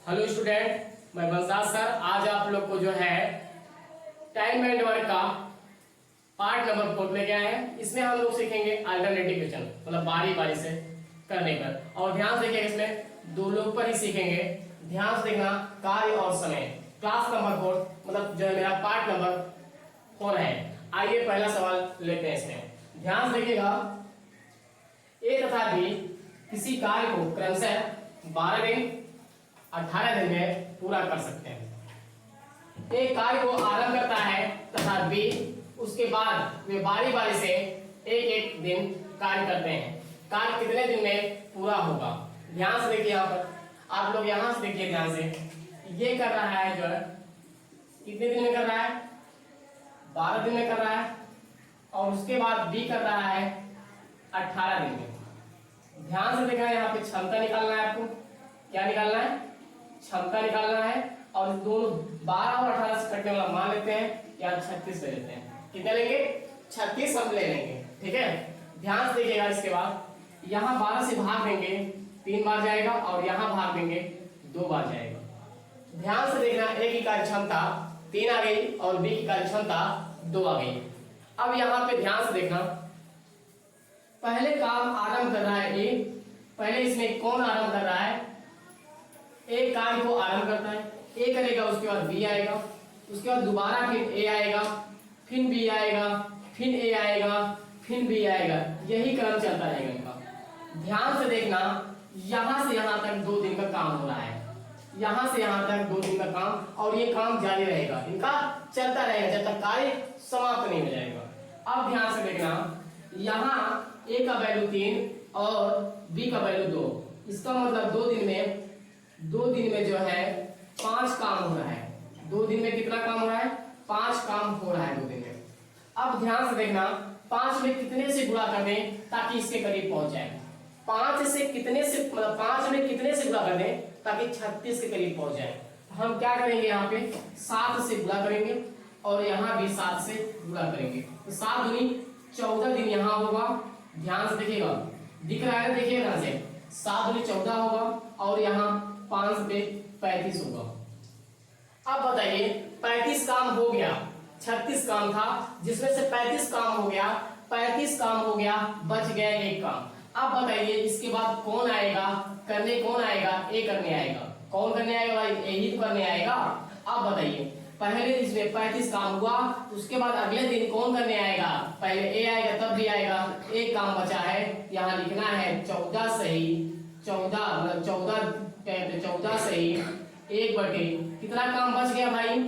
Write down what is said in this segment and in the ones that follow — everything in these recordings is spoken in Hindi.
हेलो स्टूडेंट, मैं बंसाल सर। आज आप लोग को जो है टाइम एंड वर्क का पार्ट नंबर 4 लेके आए हैं। इसमें हम लोग सीखेंगे अल्टरनेटिव क्वेश्चन, मतलब बारी बारी से करने पर। और ध्यान से देखिएगा, इसमें दो लोग पर ही सीखेंगे। ध्यान से देखना, कार्य और समय। क्लास नंबर 4 मतलब जो है मेरा पार्ट नंबर 4 है। आइए पहला सवाल लेते हैं। इसमें ध्यान से देखिएगा, ए तथा बी किसी कार्य को क्रमशः 12 दिन 18 दिन में पूरा कर सकते हैं। एक कार्य को आरंभ करता है तथा बी उसके बाद वे बारी बारी से एक एक दिन कार्य करते हैं। कार्य कितने दिन में पूरा होगा? ध्यान से देखिए, यहाँ पर आप लोग यहां से देखिए ध्यान से। ये कर रहा है जो है कितने दिन में कर रहा है? 12 दिन में कर रहा है। और उसके बाद बी कर रहा है 18 दिन में। ध्यान से देखना, यहाँ पे क्षमता निकालना है आपको। क्या निकालना है? क्षमता निकालना है। और दोनों 12 और 18 से कटने वाला मान लेते हैं, या 36 ले लेते हैं। कितने लेंगे? 36 हम ले लेंगे। ठीक है, ध्यान से देखिएगा। इसके बाद यहाँ 12 से भाग देंगे 3 बार जाएगा, और यहाँ भाग देंगे 2 बार जाएगा। ध्यान से देखना, ए की कार्य क्षमता 3 आ गई और बी की कार्य क्षमता 2 आ गई। अब यहाँ पे ध्यान से देखना, पहले काम आरंभ कर रहा है ए। पहले इसमें कौन आरंभ कर रहा है? एक कार्य को आरंभ करता है, ए करेगा, उसके बाद बी आएगा, उसके बाद दोबारा फिर ए आएगा, फिर बी आएगा, फिर ए आएगा, फिर बी आएगा। यही क्रम चलता रहेगा इनका। ध्यान से देखना, यहां से यहां तक 2 दिन का काम हो रहा है। यहां से यहां तक 2 दिन का काम, और ये काम जारी रहेगा, इनका चलता रहेगा जब तक कार्य समाप्त नहीं हो जाएगा। अब ध्यान से देखना, यहाँ ए का वैल्यू 3 और बी का वैल्यू 2। इसका मतलब 2 दिन में जो है 5 काम हो रहा है। 2 दिन में कितना काम हो रहा है? 5 काम हो रहा है 2 दिन में। अब ध्यान से देखना, 5 में कितने से गुणा कर दें ताकि इसके करीब पहुंच जाए? 5 से कितने से, मतलब 5 में कितने से गुणा कर दें ताकि 36 के करीब पहुंच जाए? तो हम क्या करेंगे, यहाँ पे 7 से गुणा करेंगे, और यहाँ भी 7 से गुणा करेंगे। तो 7 दूनी 14 दिन यहाँ होगा। ध्यान से देखिएगा, दिख रहा है, देखिएगा यहाँ से 7 दूनी 14 होगा, और यहाँ 5 पे 35 होगा। अब बताइए, 35 काम हो गया, 36 काम था जिसमें से 35 काम हो गया, 35 काम हो गया, बच गया 1 काम। अब बताइए, इसके बाद कौन आएगा करने? कौन आएगा? ए करने आएगा। कौन करने आएगा भाई? ए ही करने आएगा। अब बताइए, पहले इसमें 35 काम हुआ, उसके बाद अगले दिन कौन करने आएगा? पहले ए आएगा, तब भी आएगा। 1 काम बचा है, यहाँ लिखना है 14 सही 14, मतलब 14 सही 1 कितना काम बच गया भाई?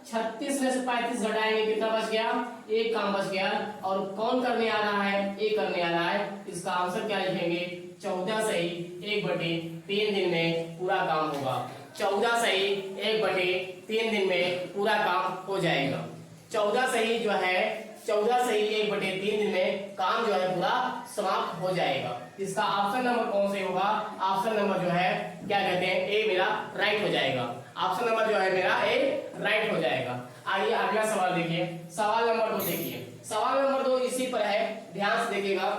36 में से 35 घटाएंगे, कितना बच गया? 1 काम बच गया। और कौन करने आ रहा है? ए करने आ रहा है। इसका आंसर क्या लिखेंगे? 14 सही 1/3 दिन में पूरा काम होगा। 14 सही 1/3 दिन में पूरा काम हो जाएगा। 14 सही जो है 14 सही 1/3 दिन में काम जो है पूरा समाप्त हो जाएगा। इसका ऑप्शन नंबर कौन से होगा? ऑप्शन नंबर जो है क्या कहते हैं, ए मेरा राइट हो जाएगा। ऑप्शन नंबर जो है मेरा ए राइट हो जाएगा। आइए अगला सवाल देखिए। सवाल नंबर 2 देखिए। सवाल नंबर 2 इसी पर है, ध्यान से देखिएगा।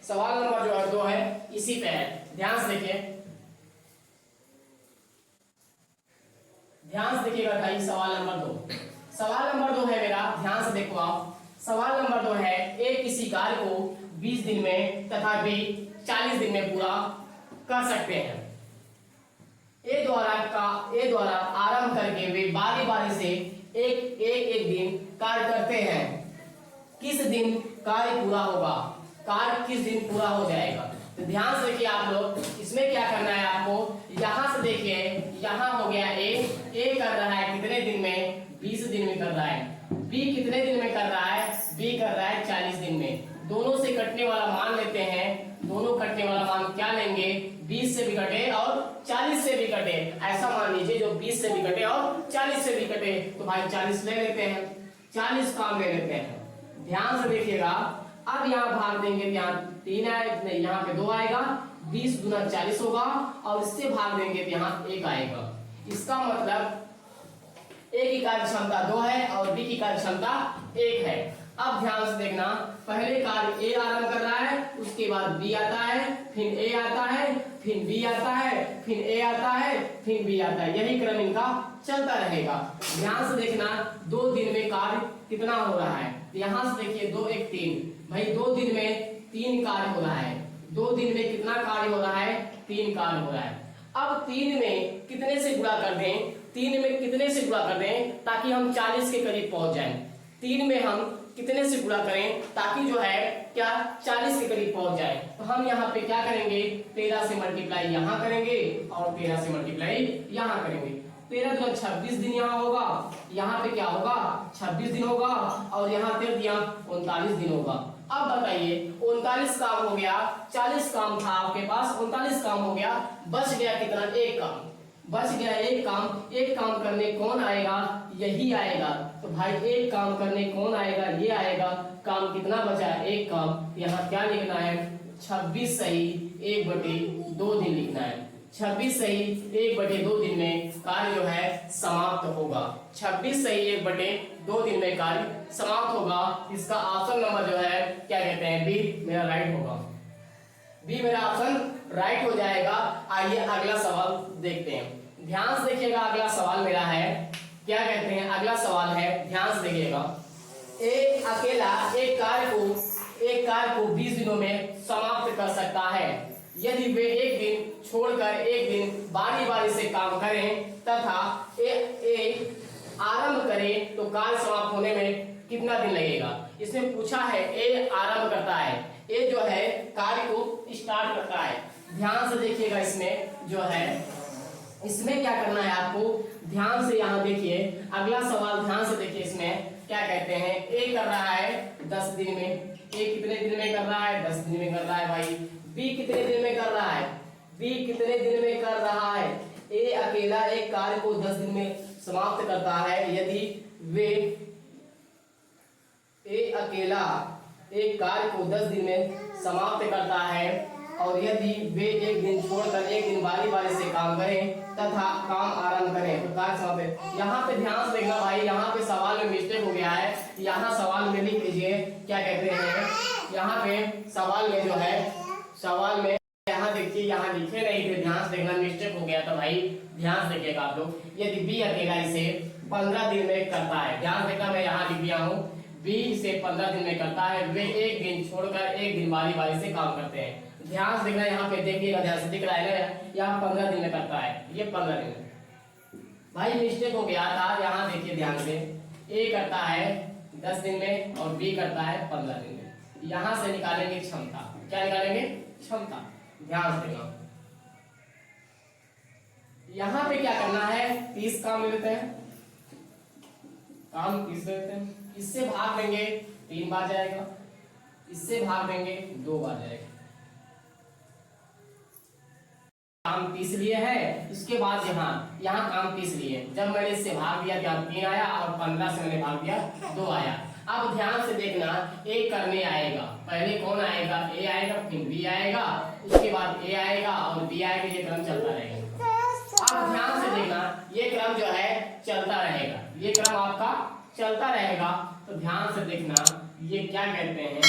सवाल नंबर जो है 2 है, इसी पे है, ध्यान से देखिए। ध्यान से देखिएगा भाई, सवाल नंबर 2। सवाल नंबर 2 है मेरा, ध्यान से देखो आप। सवाल नंबर 2 है, ए किसी कार्य को 20 दिन में तथा बी 40 दिन में पूरा कर सकते हैं। ए द्वारा आरंभ करके वे बारी बारी से एक दिन कार्य करते हैं। किस दिन कार्य पूरा होगा? कार्य किस दिन पूरा हो जाएगा? तो ध्यान से देखिए आप लोग, इसमें क्या करना है आपको? यहां से देखिए, यहां हो गया ए कर रहा है कितने दिन में? 20 दिन में कर रहा है। बी कितने दिन में कर रहा है? बी कर रहा है 40 दिन में। दोनों से कटने वाला मान लेते हैं। दोनों कटने वाला मान क्या लेंगे? 20 से भी कटे और 40 से भी कटे। ऐसा मान लीजिए जो 20 से भी कटे और 40 से भी कटे, तो भाई 40 ले लेते हैं, 40 काम ले लेते हैं। ध्यान से देखिएगा, अब यहाँ भाग देंगे, यहाँ 3 आएगा, यहाँ पे 2 आएगा, 20 गुना 40 होगा, और इससे भाग देंगे तो यहाँ 1 आएगा। इसका मतलब ए की कार्य क्षमता 2 है और बी की कार्य क्षमता 1 है। अब ध्यान से देखना, पहले कार्य ए आरंभ कर रहा है, उसके बाद बी आता है, फिर ए आता है, फिर बी आता है, फिर ए आता है, फिर बी आता है, यही क्रम इनका चलता रहेगा। ध्यान से देखना 2 दिन में कार्य कितना हो रहा है। यहाँ से देखिए 2 1 3, भाई 2 दिन में 3 कार्य हो रहा है। 2 दिन में कितना कार्य हो रहा है? 3 कार्य हो रहा है। अब 3 में कितने से गुणा कर दें? 3 में कितने से गुणा कर दें ताकि हम 40 के करीब पहुंच जाएं? 3 में हम कितने से गुणा करें ताकि जो है क्या 40 के करीब पहुंच जाए? तो हम यहाँ पे क्या करेंगे? 13 से मल्टीप्लाई यहाँ करेंगे और 13 से मल्टीप्लाई यहाँ करेंगे। 13 तो 26 दिन यहाँ होगा, यहाँ पे क्या होगा? 26 दिन होगा और यहाँ दे दिया 39 दिन होगा। अब बताइए 39 काम हो गया, 40 काम था आपके पास, 39 काम हो गया, बच गया कितना? 1 काम बच गया। 1 काम, 1 काम करने कौन आएगा? यही आएगा। तो भाई 1 काम करने कौन आएगा? ये आएगा। काम कितना बचा? 1 काम। यहाँ क्या लिखना है? 26 सही 1/2 दिन लिखना है। 26 सही 1/2 दिन में कार्य जो है समाप्त होगा। 26 सही 1/2 दिन में कार्य समाप्त होगा। इसका ऑप्शन नंबर जो है क्या कहते हैं? बी मेरा राइट होगा। बी मेरा ऑप्शन राइट हो जाएगा। आइए अगला सवाल देखते हैं। ध्यान से देखिएगा, अगला सवाल मेरा है, क्या कहते हैं? अगला सवाल है, ध्यान से देखिएगा। एक अकेला एक कार्य को 20 दिनों में समाप्त कर सकता है यदि वे एक दिन छोड़कर एक दिन बारी बारी से काम करें तथा ए आरंभ करें तो कार्य समाप्त होने में कितना दिन लगेगा? इसमें पूछा है ए आरंभ करता है, ए जो है कार्य को स्टार्ट करता है। ध्यान से देखिएगा, इसमें जो है इसमें क्या करना है आपको? ध्यान से यहाँ देखिए, अगला सवाल ध्यान से देखिए। इसमें क्या कहते हैं? ए कर रहा है 10 दिन में। ए कितने दिन में कर रहा है? 10 दिन में कर रहा है भाई। बी कितने दिन में कर रहा है? बी कितने दिन में कर रहा है? ए अकेला एक कार्य को 10 दिन में समाप्त करता है यदि वे ए अकेला एक कार्य को 10 दिन में समाप्त करता है और यदि वे एक दिन छोड़कर एक दिन बारी बारी से काम करें तथा काम आरंभ करें तो कार्य समाप्त। यहाँ पे ध्यान से देखना भाई, यहाँ पे सवाल में मिस्टेक हो गया है। यहाँ सवाल में लिख लीजिए, क्या कहते हैं? यहाँ पे सवाल में जो है, सवाल में यहाँ देखिए, यहाँ लिखे नहीं थे, ध्यान से देखना, मिस्टेक हो गया था भाई, ध्यान से देखिएगा आप लोग। यदि बी अकेला इसे 15 दिन में करता है, ध्यान देखना, मैं यहाँ लिख दिया हूँ, बी इसे 15 दिन में करता है, वे एक दिन छोड़कर एक दिन बारी बारी से काम करते हैं। ध्यान से देखना, यहाँ पे देखिएगा, ध्यान से दिख रहा है ना, यहाँ 15 दिन में करता है, ये 15 दिन में भाई मिस्टेक हो गया था। यहाँ देखिए ध्यान से, ए करता है 10 दिन में और बी करता है 15 दिन में। यहाँ से निकालेंगे क्षमता, क्या निकालेंगे? क्षमता। ध्यान से देखना, यहाँ पे क्या करना है? 30 काम लेते हैं, काम 30 लेते हैं, इससे भाग देंगे 3 बार जाएगा, इससे भाग देंगे 2 बार जाएगा। काम 30 लिए है, इसके बाद यहाँ काम 30 लिए, जब मैंने इससे भाग दिया क्या 3 आया और 15 से मैंने भाग दिया 2 आया। अब ध्यान से देखना, ए करने आएगा, पहले कौन आएगा? ए आएगा, फिर बी आएगा, उसके बाद ए आएगा और बी आएगा, ये क्रम चलता रहेगा। अब ध्यान से देखना, ये क्रम जो है चलता रहेगा, ये क्रम आपका चलता रहेगा। तो ध्यान से देखना, ये क्या कहते हैं?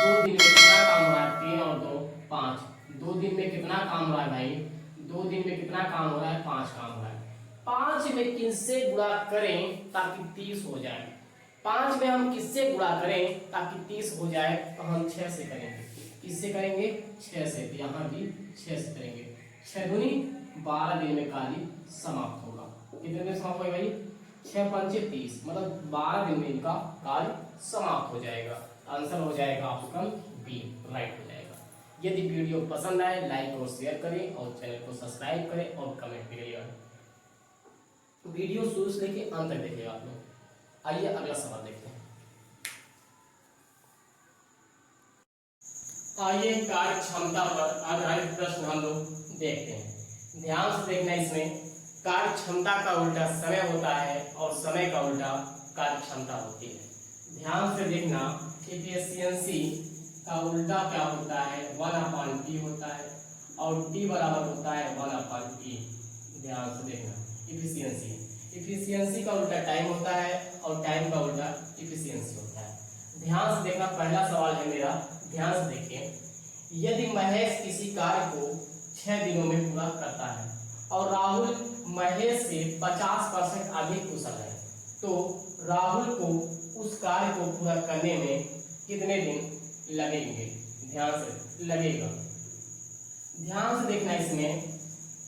2 दिन में कितना काम हो रहा है? 3 और 2 5। 2 दिन में कितना काम हो रहा है भाई? 2 दिन में कितना काम हो रहा है? 5 काम हो रहा है। 5 में किससे गुणा करें ताकि 30 हो जाए? 5 में हम किससे गुणा करें ताकि 30 हो जाए? तो हम 6 से करेंगे। किससे करेंगे? 6 से। तो यहाँ भी 6 से करेंगे। 6 दूनी 12 दिन में कार्य समाप्त होगा। कितने दिन समाप्त होगा भाई? 6 पंचे 30, मतलब 12 दिन में इनका कार्य समाप्त हो जाएगा। आंसर हो जाएगा ऑप्शन बी, राइट हो जाएगा। यदि वीडियो पसंद आए लाइक और शेयर करें और चैनल को सब्सक्राइब करें और कमेंट करिएगा। वीडियो शुरू से लेके अंत तक देखिएगा आप लोग। आइए अगला सवाल देखते हैं। आइए कार्य क्षमता पर आधारित प्रश्न हम लोग देखते हैं। ध्यान से देखना, इसमें कार्य क्षमता का उल्टा समय होता है और समय का उल्टा कार्य क्षमता होती है। ध्यान से देखना, एफिशिएंसी का उल्टा क्या होता है? 1/T होता है और T बराबर होता है 1/E। ध्यान से देखना, एफिशिएंसी का उल्टा टाइम होता है और टाइम का उल्टा एफिशिएंसी होता है। ध्यान से देखना, पहला सवाल है मेरा, ध्यान से देखिए। यदि महेश किसी कार्य को 6 दिनों में पूरा करता है और राहुल महेश से 50% अधिक कुशल है, तो राहुल को उस कार्य को पूरा करने में कितने दिन लगेंगे? ध्यान से लगेगा, ध्यान से देखना। इसमें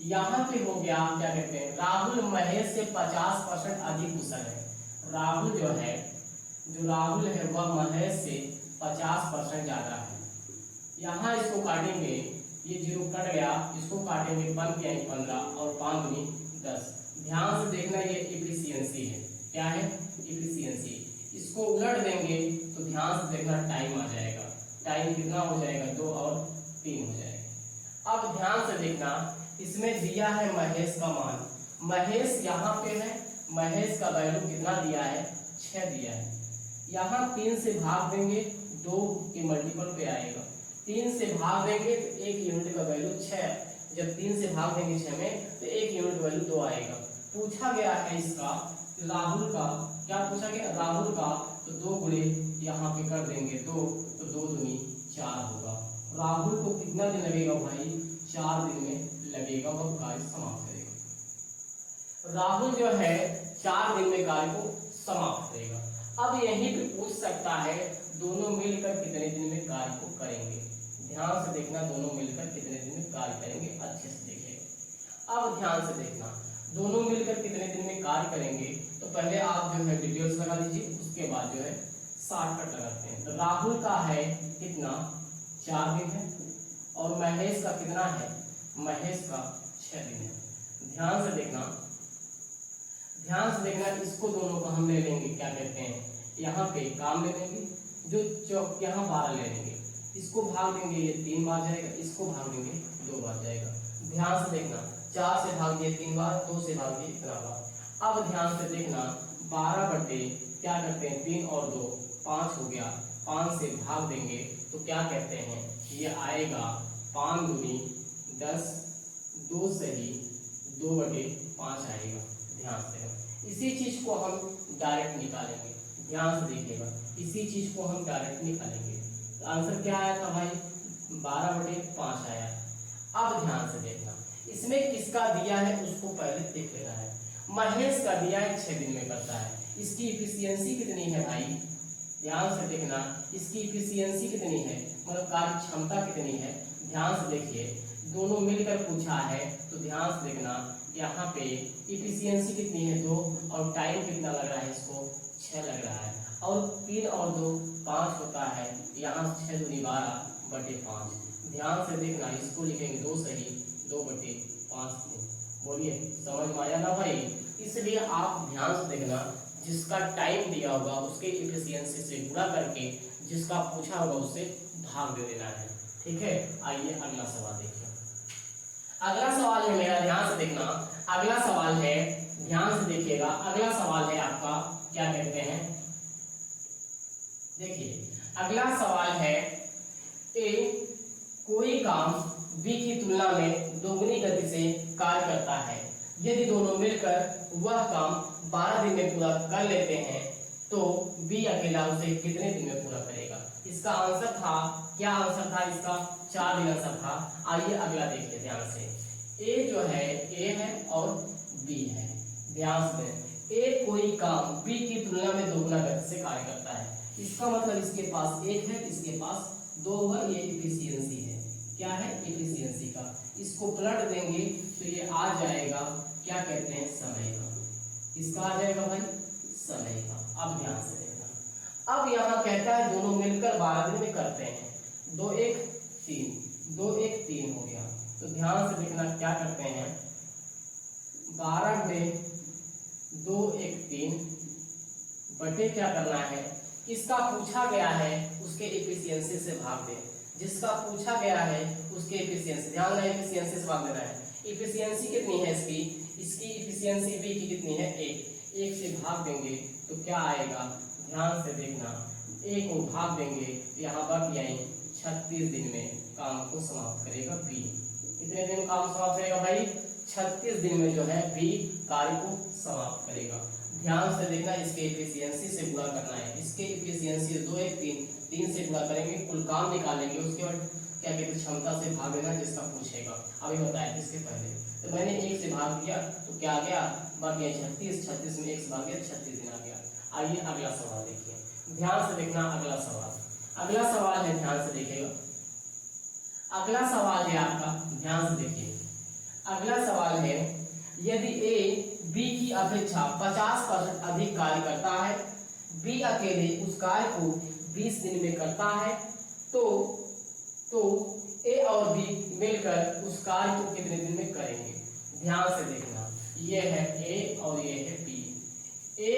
यहाँ पे हो गया, क्या कहते हैं, राहुल महेश से 50% अधिक कुशल है। राहुल जो राहुल है वह महेश से 50% ज्यादा है। यहाँ इसको काटेंगे, ये 0 कट गया, इसको काटेंगे, बन गया 15 और 5 दूनी 10। ध्यान से देखना, ये इफिशियंसी है। क्या है? इफिशियंसी। इसको उलट देंगे तो ध्यान से देखना, टाइम आ जाएगा। टाइम कितना हो जाएगा? 2 और 3 हो जाएगा। अब ध्यान से देखना, इसमें दिया है महेश का मान। महेश यहाँ पे है, महेश का वैल्यू कितना दिया है? 6 दिया है। यहाँ 3 से भाग देंगे, 2 के मल्टीपल पे आएगा। 3 से भाग देंगे तो 1 यूनिट का वैल्यू 6। जब 3 से भाग देंगे 6 में तो 1 यूनिट वैल्यू 2 आएगा। पूछा गया है इसका, राहुल का, क्या पूछा गया? राहुल का, तो 2 गुणे यहाँ पे कर देंगे 2, तो 2 दूनी 4 होगा। राहुल को कितना दिन लगेगा भाई? 4 दिन में लगेगा, वह कार्य समाप्त करेगा। राहुल जो है 4 दिन में कार्य को समाप्त करेगा। अब यहीं पे पूछ सकता है दोनों मिलकर कितने दिन में कार्य को करेंगे। ध्यान से देखना, दोनों मिलकर कितने दिन में कार्य करेंगे, अच्छे से देखिएगा। अब ध्यान से देखना, दोनों मिलकर कितने दिन में कार्य करेंगे, तो पहले आप जो है डिटेल्स लगा लीजिए, उसके बाद जो है शॉर्टकट लगाते हैं। तो राहुल का है कितना? 4 दिन है, और महेश का कितना है? महेश का 6 दिन है। ध्यान से देखना, ध्यान से देखना, इसको दोनों को हम ले लेंगे, क्या कहते हैं, यहाँ पे काम ले लेंगे, जो यहाँ 12 ले लेंगे, इसको भाग देंगे, ये 3 बार जाएगा, इसको भाग देंगे 2 बार जाएगा। ध्यान से देखना, 4 से भाग दिए 3 बार, 2 से भाग दिए इतना बार। अब ध्यान से देखना, 12 बटे क्या करते हैं 3 और 2 5 हो गया, 5 से भाग देंगे तो क्या कहते हैं, ये आएगा 5 दूनी 10, 2 से ही 2 बटे 5 आएगा। ध्यान से इसी चीज को हम डायरेक्ट निकालेंगे। ध्यान से देखिएगा, इसी चीज को हम डायरेक्ट निकालेंगे। तो आंसर क्या आया था भाई? 12 बटे 5 आया। अब ध्यान से देखना, इसमें किसका दिया है उसको पहले देख लेना है। महेश का दिया है 6 दिन में करता है, इसकी इफिशियंसी कितनी है भाई? ध्यान से देखना, इसकी इफिशियंसी कितनी है, मतलब कार्य क्षमता कितनी है? ध्यान से देखिए, दोनों मिलकर पूछा है, तो ध्यान से देखना, यहाँ पे इफिशियंसी कितनी है? 2, और टाइम कितना लग रहा है इसको? 6 लग रहा है, और 3 और 2 5 होता है, यहाँ 6 दूनी 12 बटे 5। ध्यान से देखना, इसको लिखेंगे 2 सही 2 बटे 5। बोलिए समझ में आया ना भाई? इसलिए आप ध्यान से देखना, जिसका टाइम दिया होगा उसके इफिशियंसी से गुणा करके जिसका पूछा होगा उससे भाग दे देना है। ठीक है, आइए अगला सवाल देखिए। अगला सवाल है मेरा, ध्यान से देखना, अगला सवाल है, ध्यान से देखिएगा, अगला सवाल है आपका, क्या कहते हैं, देखिए अगला सवाल है, ए कोई काम बी की तुलना में दोगुनी गति से कार्य करता है। यदि दोनों मिलकर वह काम 12 दिन में पूरा कर लेते हैं, तो बी अकेला उसे कितने दिन में पूरा करेगा? इसका आंसर था, क्या आंसर था इसका? 4 दिन आंसर था। आइए अगला देखिए ध्यान से। ए जो है, ए है और बी है। ध्यान से, ए कोई काम बी की तुलना में दोगुना गति से कार्य करता है। इसका मतलब इसके पास 1 है, इसके पास 2 है, ये इफिशियंसी है। क्या है? इफिशियंसी का। इसको पलट देंगे तो ये आ जाएगा, क्या कहते हैं, समय का। इसका आ जाएगा भाई समय का। अब ध्यान से देखना, अब यहाँ कहता है दोनों मिलकर 12 दिन में करते हैं। 2 1 3, 2 1 3 हो गया। तो ध्यान से देखना, क्या करते हैं, 12 में 2 1 3 बटे क्या करना है, किसका पूछा गया है उसके इफिशियंसी से भाग दें। जिसका पूछा गया है उसके इफिशियंसी, ध्यान रहे इफिशियंसी से भाग देना है। इफिशियंसी कितनी है इसकी? इसकी इफिशियंसी बी की कितनी है? 1 से भाग देंगे तो क्या आएगा? ध्यान से देखना, 1 को भाग देंगे तो यहाँ बच जाए 36 दिन में काम को समाप्त करेगा बी। कितने दिन काम समाप्त करेगा भाई? 36 दिन में जो है बी कार्य को समाप्त करेगा। ध्यान से देखना, इसके एफिशिएंसी से गुणा करना है। इसके एफिशिएंसी 2 1 3 3 से गुणा करेंगे, कुल काम निकालेंगे, उसके बाद क्या कहते हैं क्षमता से भाग देना जिसका पूछेगा। अभी बताया इसके पहले तो मैंने 1 से भाग दिया तो क्या आ गया, बढ़ गया 36, 36 में 1 से भाग गया 36 दिन आ गया। आइए अगला सवाल देखिए, ध्यान से देखना। अगला सवाल है, ध्यान से देखिएगा। अगला सवाल है आपका, ध्यान से देखिए। अगला सवाल है, यदि ए बी की अपेक्षा 50% अधिक कार्य करता है, बी अकेले उस कार्य को 20 दिन में करता है, तो ए और बी मिलकर उस कार्य को कितने दिन में करेंगे? ध्यान से देखना, ये है ए और ये है बी। ए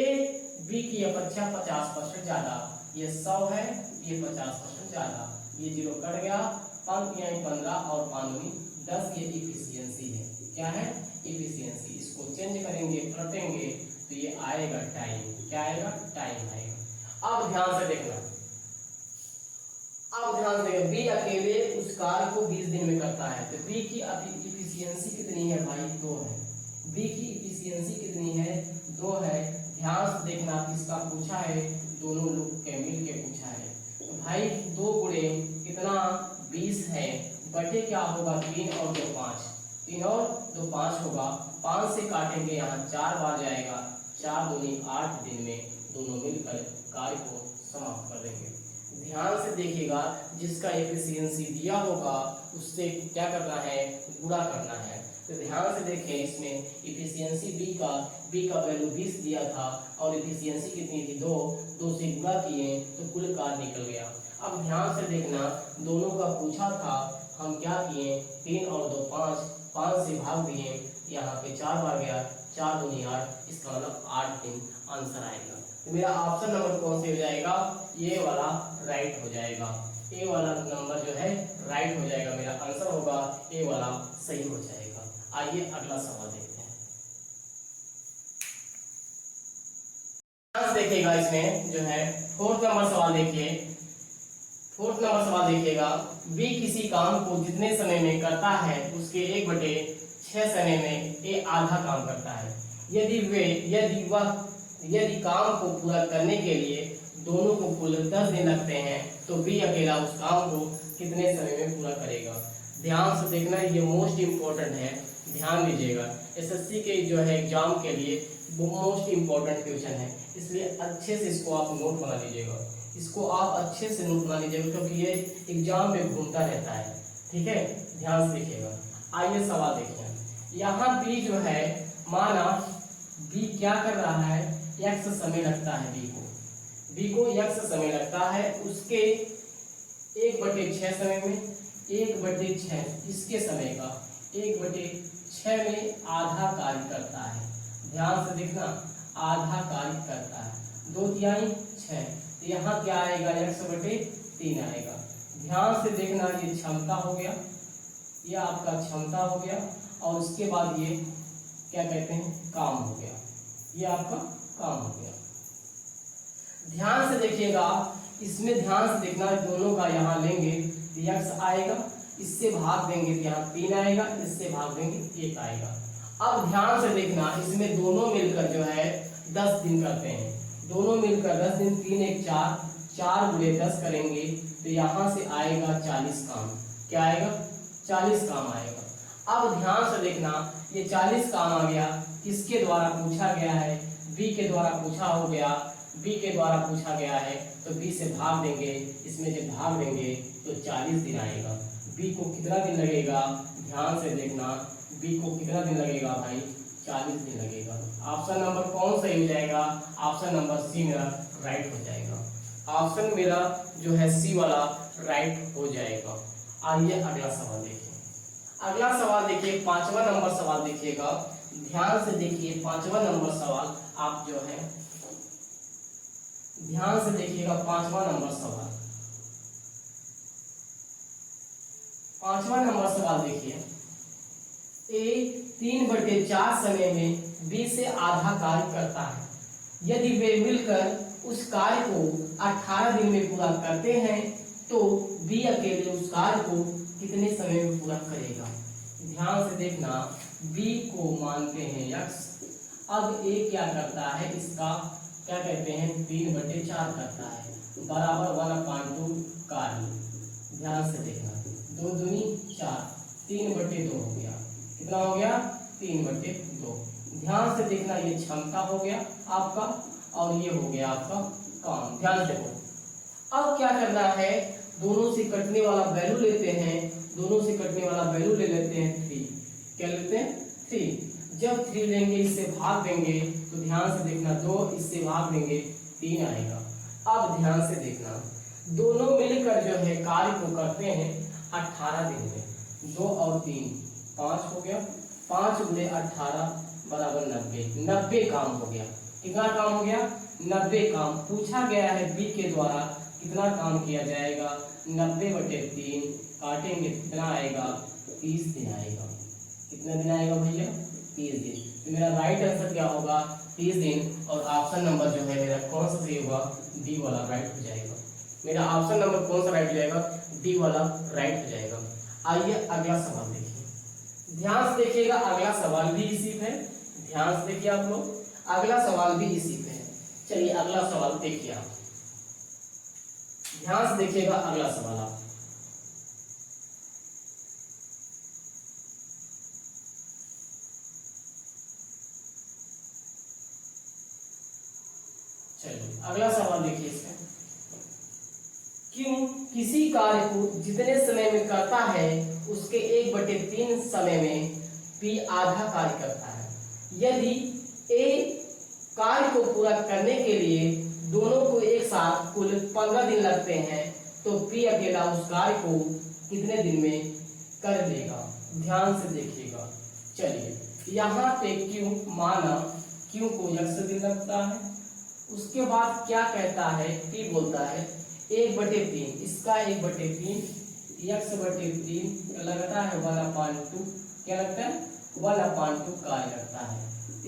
बी की अपेक्षा 50% ज्यादा, ये 100 है, ये 50% ज्यादा, ये 0 कट गया, 5 यानी 15 और 5 10, ये इफिशियंसी है। क्या है? इफिशियंसी। इसको चेंज करेंगे, पलटेंगे तो ये आएगा टाइम। क्या आएगा? टाइम आएगा। अब ध्यान से देखना, बी अकेले उस कार्य को 20 दिन में करता है, तो बी की इफिशियंसी कितनी है भाई? 2 है। बी की इफिशियंसी कितनी है? 2 है। ध्यान से देखना, किसका पूछा है? दोनों लोग के मिल के पूछा है। तो भाई 2 गुणे कितना? 20 है, बटे क्या होगा? 3 और 2 5, 3 और 2 5 होगा। 5 से काटेंगे, यहाँ 4 बार जाएगा, 4 दूनी 8 दिन में दोनों मिलकर कार्य को समाप्त कर देंगे। ध्यान से देखिएगा, जिसका एफिशिएंसी दिया होगा उससे क्या करना है? गुणा करना है। तो ध्यान से देखें, इसमें एफिशिएंसी बी का वैल्यू 20 दिया था और एफिशिएंसी कितनी थी? 2 से गुणा किए तो कुल कार्य निकल गया। अब ध्यान से देखना, दोनों का पूछा था, हम क्या किए? 3 और 2 5 से भाग दिए, यहाँ पे 4 बार गया, 4 दूनी 8, इसका मतलब 8 दिन आंसर आएगा। तो मेरा ऑप्शन नंबर कौन से हो जाएगा? ये वाला राइट हो जाएगा। ए वाला नंबर जो है राइट हो जाएगा, मेरा आंसर होगा ए वाला सही हो जाएगा। आइए अगला सवाल देखते हैं। देखिएगा, इसमें जो है 4th नंबर सवाल देखिए। 4th नंबर सवाल देखिएगा, बी किसी काम को जितने समय में करता है उसके 1/6 समय में ए आधा काम करता है। यदि काम को पूरा करने के लिए दोनों को कुल 10 दिन लगते हैं, तो बी अकेला उस काम को कितने समय में पूरा करेगा? ध्यान से देखना, ये मोस्ट इम्पोर्टेंट है, ध्यान दीजिएगा। एसएससी के जो है एग्जाम के लिए वो मोस्ट इम्पोर्टेंट क्वेश्चन है, इसलिए अच्छे से इसको आप नोट बना लीजिएगा। इसको आप अच्छे से नोट बना लीजिएगा, क्योंकि ये एग्जाम में घूमता रहता है। ठीक है, ध्यान से देखिएगा। आइए सवाल देखिए, यहाँ बी जो है, माना बी क्या कर रहा है? x समय लगता है बी को x समय लगता है, उसके 1/6 समय में 1/6 इसके समय का 1/6 में आधा कार्य करता है। ध्यान से देखना, आधा कार्य करता है, 2 तिहाई 6, तो यहाँ क्या आएगा? x/3 आएगा। ध्यान से देखना, ये क्षमता हो गया, ये आपका क्षमता हो गया, और उसके बाद ये क्या कहते हैं? काम हो गया, ये आपका काम हो गया। ध्यान से देखिएगा, इसमें ध्यान से देखना, दोनों का यहाँ लेंगे x आएगा, इससे भाग देंगे तो यहाँ 3 आएगा, इससे भाग देंगे 1 आएगा। अब ध्यान से देखना, इसमें दोनों मिलकर जो है 10 दिन करते हैं, दोनों मिलकर 10 दिन, 3 1 4, 4 गुणे 10 करेंगे तो यहाँ से आएगा 40 काम। क्या आएगा? 40 काम आएगा। अब ध्यान से देखना, ये 40 काम आ गया, किसके द्वारा पूछा गया है? बी के द्वारा पूछा हो गया, बी के द्वारा पूछा गया है, तो बी से भाग देंगे, इसमें जब भाग देंगे तो 40 दिन आएगा। बी को कितना दिन लगेगा? ध्यान से देखना, बी को कितना दिन लगेगा भाई? 40 दिन लगेगा। ऑप्शन नंबर कौन सही हो जाएगा? ऑप्शन नंबर सी मेरा राइट हो जाएगा। ऑप्शन मेरा जो है सी वाला राइट हो जाएगा। आइए अगला सवाल देखिए। अगला सवाल देखिए, 5वां नंबर सवाल देखिएगा, ध्यान से देखिए। 5वां नंबर सवाल आप जो है ध्यान से देखिएगा। 5वां नंबर सवाल, 5वां नंबर सवाल देखिए। ए 3/4 समय में बी से आधा कार्य करता है। यदि वे मिलकर उस कार्य को 18 दिन में पूरा करते हैं, तो बी अकेले उस कार्य को कितने समय में पूरा करेगा? ध्यान से देखना, बी को मानते हैं x अब ए क्या करता है, इसका क्या कहते हैं 3/4 करता है बराबर 1/2 कार्य। ध्यान से देखना, 2 दूनी 4, 3/2 हो गया। कितना हो गया 3/2। ध्यान से देखना, ये क्षमता हो गया आपका और ये हो गया आपका काम। ध्यान से देखो, अब क्या करना है, दोनों से कटने वाला वैल्यू लेते हैं, दोनों से कटने वाला वैल्यू ले लेते हैं 3। क्या लेते हैं 3। जब 3 लेंगे इससे भाग देंगे तो ध्यान से देखना 2 इससे भाग देंगे 3 आएगा। अब ध्यान से देखना, दोनों मिलकर जो है कार्य को करते हैं 18 दिन में। 2 और 3 5 हो गया, 5 × 18 बराबर 90। 90 काम हो गया। कितना काम हो गया 90 काम। पूछा गया है बी के द्वारा कितना काम किया जाएगा, 90/3 काटेंगे कितना आएगा 30 दिन आएगा। कितना दिन आएगा भैया 30 दिन। तो मेरा राइट आंसर क्या होगा 30 दिन। और ऑप्शन नंबर जो है मेरा कौन सा सही होगा, डी वाला राइट हो जाएगा। मेरा ऑप्शन नंबर कौन सा राइट हो जाएगा, डी वाला राइट हो जाएगा। आइए अगला सवाल देखिए, ध्यान से देखिएगा, अगला सवाल भी इसी पे है। ध्यान से देखिए आप लोग, अगला सवाल भी इसी पे है। चलिए अगला सवाल देखिए आप, ध्यान से देखिएगा अगला सवाल आप। चलिए अगला सवाल देखिए इसमें, क्यों किसी कार्य को जितने समय में करता है उसके 1/3 समय में पी आधा कार्य करता है। यदि ए कार्य को पूरा करने के लिए दोनों को एक साथ कुल 15 दिन लगते हैं तो पी अकेला उस कार्य को कितने दिन में कर लेगा। ध्यान से देखिएगा। चलिए यहाँ पे क्यों माना, क्यों को यक्ष दिन लगता है। उसके बाद क्या कहता है, पी बोलता है 1/3, इसका 1/3 x/3 लगता है 1/2। क्या लगता है 1/2 कार्य लगता है।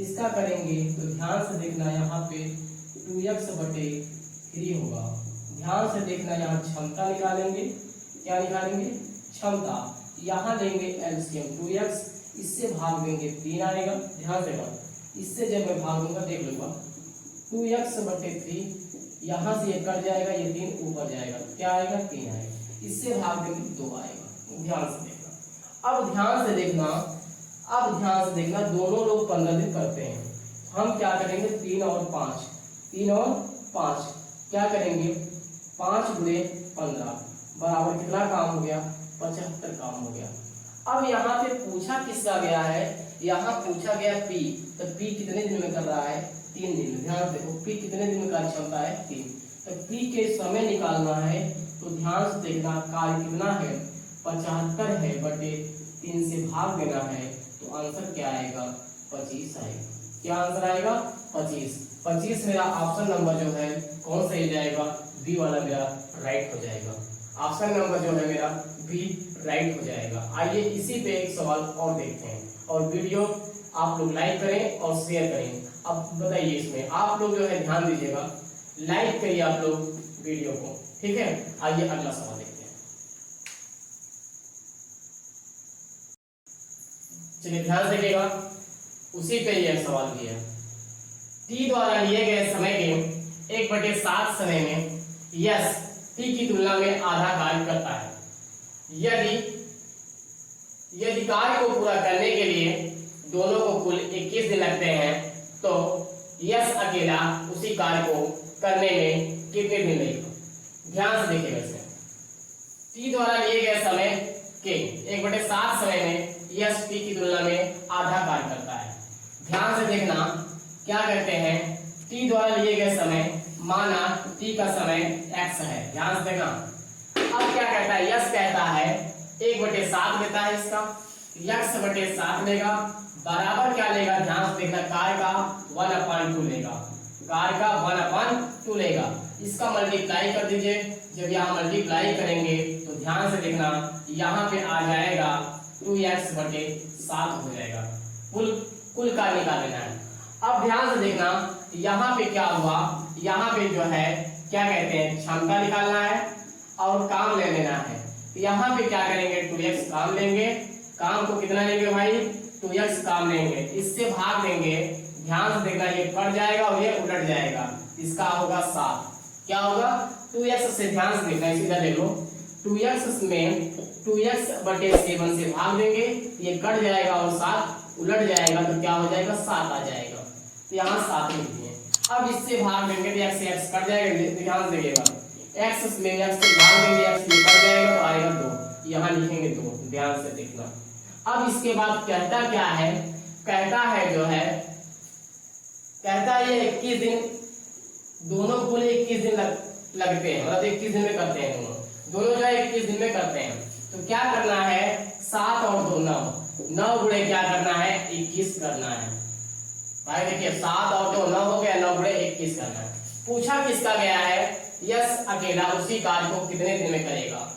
इसका करेंगे तो ध्यान से देखना, यहाँ पे 2x/3 होगा। ध्यान से देखना, यहाँ क्षमता निकालेंगे। क्या निकालेंगे क्षमता। यहाँ लेंगे एलसीएम 2x, इससे भाग देंगे 3 आएगा। ध्यान से देखो, इससे जब मैं भाग दूंगा देख लूंगा 2x/3, यहाँ से ये कट जाएगा, ये 3 ऊपर जाएगा, क्या आएगा 3 आएगा। इससे भाग देंगे 2 आएगा। ध्यान से देखना, अब ध्यान से देखना, अब ध्यान से देखना, दोनों लोग 15 दिन करते हैं। हम क्या करेंगे 3 और 5, 3 और 5 क्या करेंगे 5 × 15 बराबर कितना काम हो गया 75 काम हो गया। अब यहाँ पे पूछा किसका गया है, यहाँ पूछा गया पी, तो पी कितने दिन में कर रहा है 3 दिन में। ध्यान देखो पी कितने दिन में कार्य क्षमता है 3, तो पी के समय निकालना है तो ध्यान से देखना कार्य कितना है 75 है बटे 3 से भाग देना है तो आंसर क्या आएगा 25 आएगा। क्या आंसर आएगा 25। 25 मेरा ऑप्शन नंबर जो है कौन सही जाएगा, बी वाला मेरा राइट हो जाएगा। ऑप्शन नंबर जो है मेरा बी राइट हो जाएगा। आइए इसी पे एक सवाल और देखते हैं और वीडियो आप लोग लाइक करें और शेयर करें। अब बताइए इसमें आप लोग जो है ध्यान दीजिएगा, लाइक करिए आप लोग वीडियो को, ठीक है। आइए अगला सवाल देखते हैं। चलिए ध्यान से देखिएगा, उसी पे यह सवाल भी है। टी द्वारा लिए गए समय के 1/7 समय में यस टी की तुलना में आधा कार्य करता है। यदि कार्य को पूरा करने के लिए दोनों को कुल 21 दिन लगते हैं तो यस अकेला उसी कार्य को करने में कितने दिन लगेगा। ध्यान से देखिएगा इसे, टी द्वारा लिए गए समय के 1/7 समय में यस टी की तुलना में आधा कार्य करता है। ध्यान से देखना क्या कहते हैं, टी द्वारा लिए गए समय माना टी का समय x है। ध्यान से देखना, अब क्या कहता है यस कहता है 1/7 लेता है, इसका x/7 लेगा बराबर क्या लेगा, ध्यान से देखना कार्य का 1/2 लेगा, कार्य का 1/2 लेगा। इसका मल्टीप्लाई कर दीजिए, जब यहाँ मल्टीप्लाई करेंगे तो ध्यान से देखना यहाँ पे आ जाएगा 2x/7 हो जाएगा। कुल कार्य निकाल लेना है। अब ध्यान से देखना यहाँ पे क्या हुआ, यहाँ पे जो है क्या कहते हैं क्षमता निकालना है और काम ले लेना है। यहाँ पे क्या करेंगे 2x काम लेंगे, काम को कितना लेंगे भाई 2x काम लेंगे, इससे भाग देंगे ध्यान से देखना, ये कट जाएगा और ये उलट जाएगा, इसका होगा 7। क्या होगा 2x से, ध्यान से देखना, सीधा देख लो, 2x में 2x/7 से भाग देंगे, ये कट जाएगा और 7 उलट जाएगा, तो क्या हो जाएगा 7 आ जाएगा, तो यहाँ 7 लिख दिए। अब इससे भाग देंगे तो x से x कट जाएगा, ध्यान से देखिएगा, x में x से भाग देंगे, x ये कट जाएगा तो आएगा 2, यहाँ लिखेंगे 2, ध्यान से देखना। अब इसके बाद कहता क्या है, कहता है जो है, कहता है ये 21 दिन, दोनों को 21 दिन लगते हैं, मतलब 21 दिन में करते हैं, दोनों जो है 21 दिन में करते हैं। तो क्या करना है, 7 और 2 9 गुणे क्या करना है 21 करना है। भाई देखिए 7 और 2 9 हो गया, 9 गुणे 21 करना है। पूछा किसका गया है, यस अकेला उसी कार्य को कितने दिन में करेगा,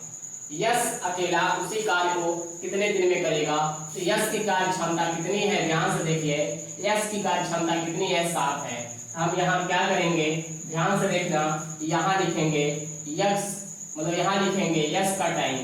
यस अकेला उसी कार्य को कितने दिन में करेगा। तो यस की कार्य क्षमता कितनी है, ध्यान से देखिए, यस की कार्य क्षमता कितनी है 7 है। हम यहाँ क्या करेंगे, ध्यान से देखना, यहाँ लिखेंगे यस, मतलब यहाँ लिखेंगे यस का टाइम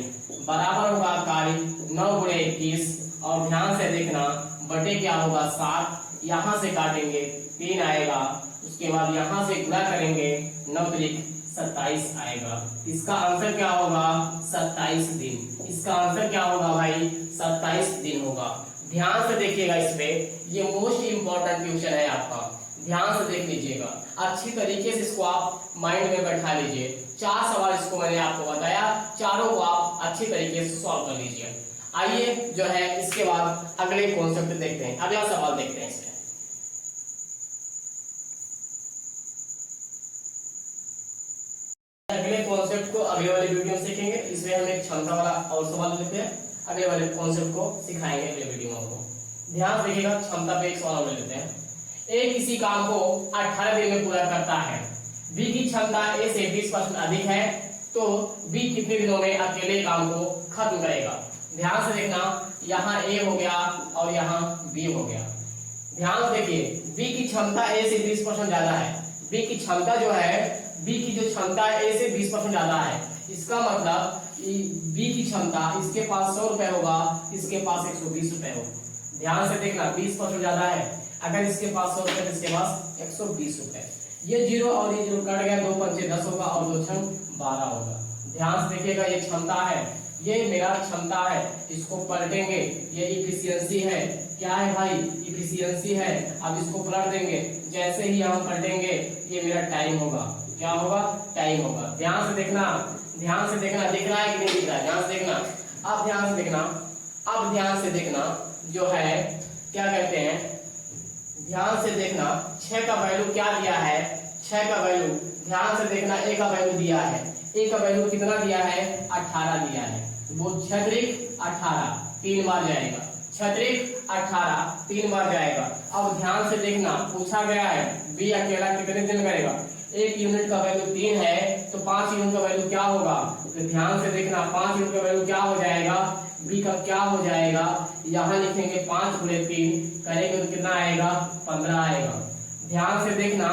बराबर होगा कार्य 9 गुणे 21, और ध्यान से देखना बटे क्या होगा 7, यहाँ से काटेंगे 3 आएगा, उसके बाद यहाँ से गुणा करेंगे 9 त्रिक 27 आएगा। इसका आंसर क्या होगा 27 दिन, इसका आंसर क्या होगा भाई 27 दिन होगा। ध्यान से देखिएगा, इस पे ये मोस्ट इंपॉर्टेंट क्वेश्चन है आपका, ध्यान से देख लीजिएगा, अच्छी तरीके से इसको आप माइंड में बैठा लीजिए। 4 सवाल इसको मैंने आपको बताया, चारों को आप अच्छी तरीके से सॉल्व कर लीजिए। आइए जो है इसके बाद अगले कॉन्सेप्ट देखते हैं, अगला सवाल देखते हैं। इसमें अगले कॉन्सेप्ट को अगले वाले वीडियो में सीखेंगे, इसमें हम एक क्षमता वाला और सवाल लेते हैं, अगले वाले कॉन्सेप्ट को सिखाएंगे अगले वीडियो में आपको। ध्यान से देखिएगा, क्षमता पे एक सवाल ले लेते हैं। ए किसी काम को 18 दिन में पूरा करता है, बी की क्षमता ए से 20% अधिक है, तो बी कितने दिनों में अकेले काम को खत्म करेगा। ध्यान से देखना, यहाँ ए हो गया और यहाँ बी हो गया। ध्यान से देखिए, बी की क्षमता ए से 20% ज्यादा है, बी की क्षमता जो है, बी की जो क्षमता ए से 20% ज्यादा है, इसका मतलब बी की क्षमता, इसके पास 100 रुपए होगा, इसके पास 120 रुपए होगा। ध्यान से देखना 20% ज्यादा है, अगर इसके पास 100 रुपए, इसके पास 120 रुपए। ये 0 और ये 0 कट गया, 2 पंचे 10 होगा और 2 छंग 12 होगा। ध्यान से देखिएगा, ये क्षमता है, ये मेरा क्षमता है, इसको पलटेंगे, ये इफिशियंसी है। क्या है भाई, इफिशियंसी है। अब इसको पलट देंगे, जैसे ही हम पलटेंगे ये मेरा टाइम होगा। क्या होगा, टाइम होगा। ध्यान से देखना, ध्यान से देखना, दिख रहा है कि नहीं दिख रहा है, ध्यान से देखना। अब ध्यान से देखना, अब ध्यान से देखना जो है क्या कहते हैं, ध्यान से देखना 6 का वैल्यू क्या दिया है, 6 का वैल्यू ध्यान से देखना, ए का वैल्यू दिया है, ए का वैल्यू कितना दिया है 18 दिया है, वो 6 त्रिक 18 3 बार जाएगा, 6 त्रिक 18 3 बार जाएगा। अब ध्यान से देखना, पूछा गया है बी अकेला कितने दिन करेगा, 1 यूनिट का वैल्यू 3 है, तो 5 यूनिट का वैल्यू क्या होगा। तो ध्यान से देखना, 5 यूनिट का वैल्यू क्या हो जाएगा, बी का क्या हो जाएगा, यहाँ लिखेंगे 5 गुणे 3 करेंगे तो कितना आएगा 15 आएगा। ध्यान से देखना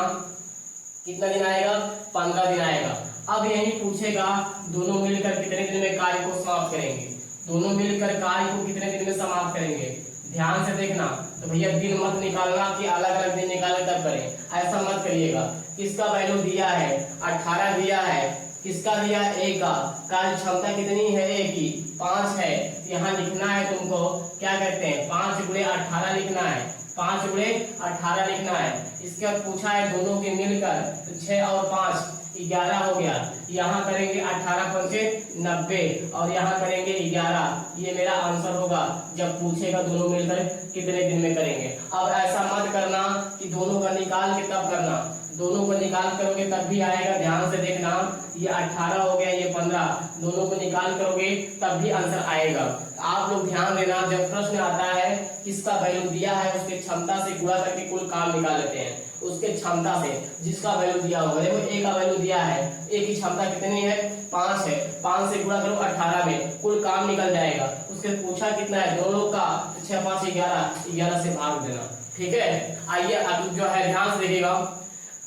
कितना दिन आएगा 15 दिन आएगा। अब यही पूछेगा दोनों मिलकर कितने दिन में कार्य को समाप्त करेंगे, दोनों मिलकर कार्य को कितने दिन में समाप्त करेंगे। ध्यान से देखना, तो भैया दिन मत निकालना कि अलग अलग दिन निकाले तब करें, ऐसा मत करिएगा। किसका वैल्यू दिया है 18 दिया है, किसका दिया ए का, कार्य क्षमता कितनी है ए की 5 है, यहाँ लिखना है तुमको क्या कहते हैं 5 गुणे 18 लिखना है, 5 गुणे 18 लिखना है। इसके बाद पूछा है दोनों के मिलकर, तो 6 और 5 11 हो गया, यहाँ करेंगे 18 पंचे 90 और यहाँ करेंगे 11, ये मेरा आंसर होगा जब पूछेगा दोनों मिलकर कितने दिन में करेंगे। अब ऐसा मत करना कि दोनों का निकाल के तब करना, दोनों को निकाल करोगे तब भी आएगा। ध्यान से देखना, ये 18 हो गया, ये 15, दोनों को निकाल करोगे तब भी आंसर आएगा। आप लोग ध्यान देना, जब प्रश्न आता है किसका वैल्यू दिया है उसके क्षमता से गुणा करके कुल काम निकाल लेते हैं, उसके क्षमता से जिसका वैल्यू दिया होगा। देखो ए का वैल्यू दिया है, ए की क्षमता कितनी है 5 है, 5 से गुणा करो 18 में, कुल काम निकल जाएगा। उसके पूछा कितना है दोनों का, 6 5 11, 11 से भाग देना, ठीक है। आइए अब जो है ध्यान से देखिएगा,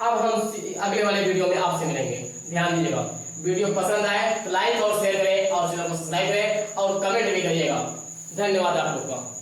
अब हम अगले वाले वीडियो में आपसे मिलेंगे। ध्यान दीजिएगा, वीडियो पसंद आए तो लाइक और शेयर करें और चैनल को सब्सक्राइब करें और कमेंट भी करिएगा। धन्यवाद आप लोग का।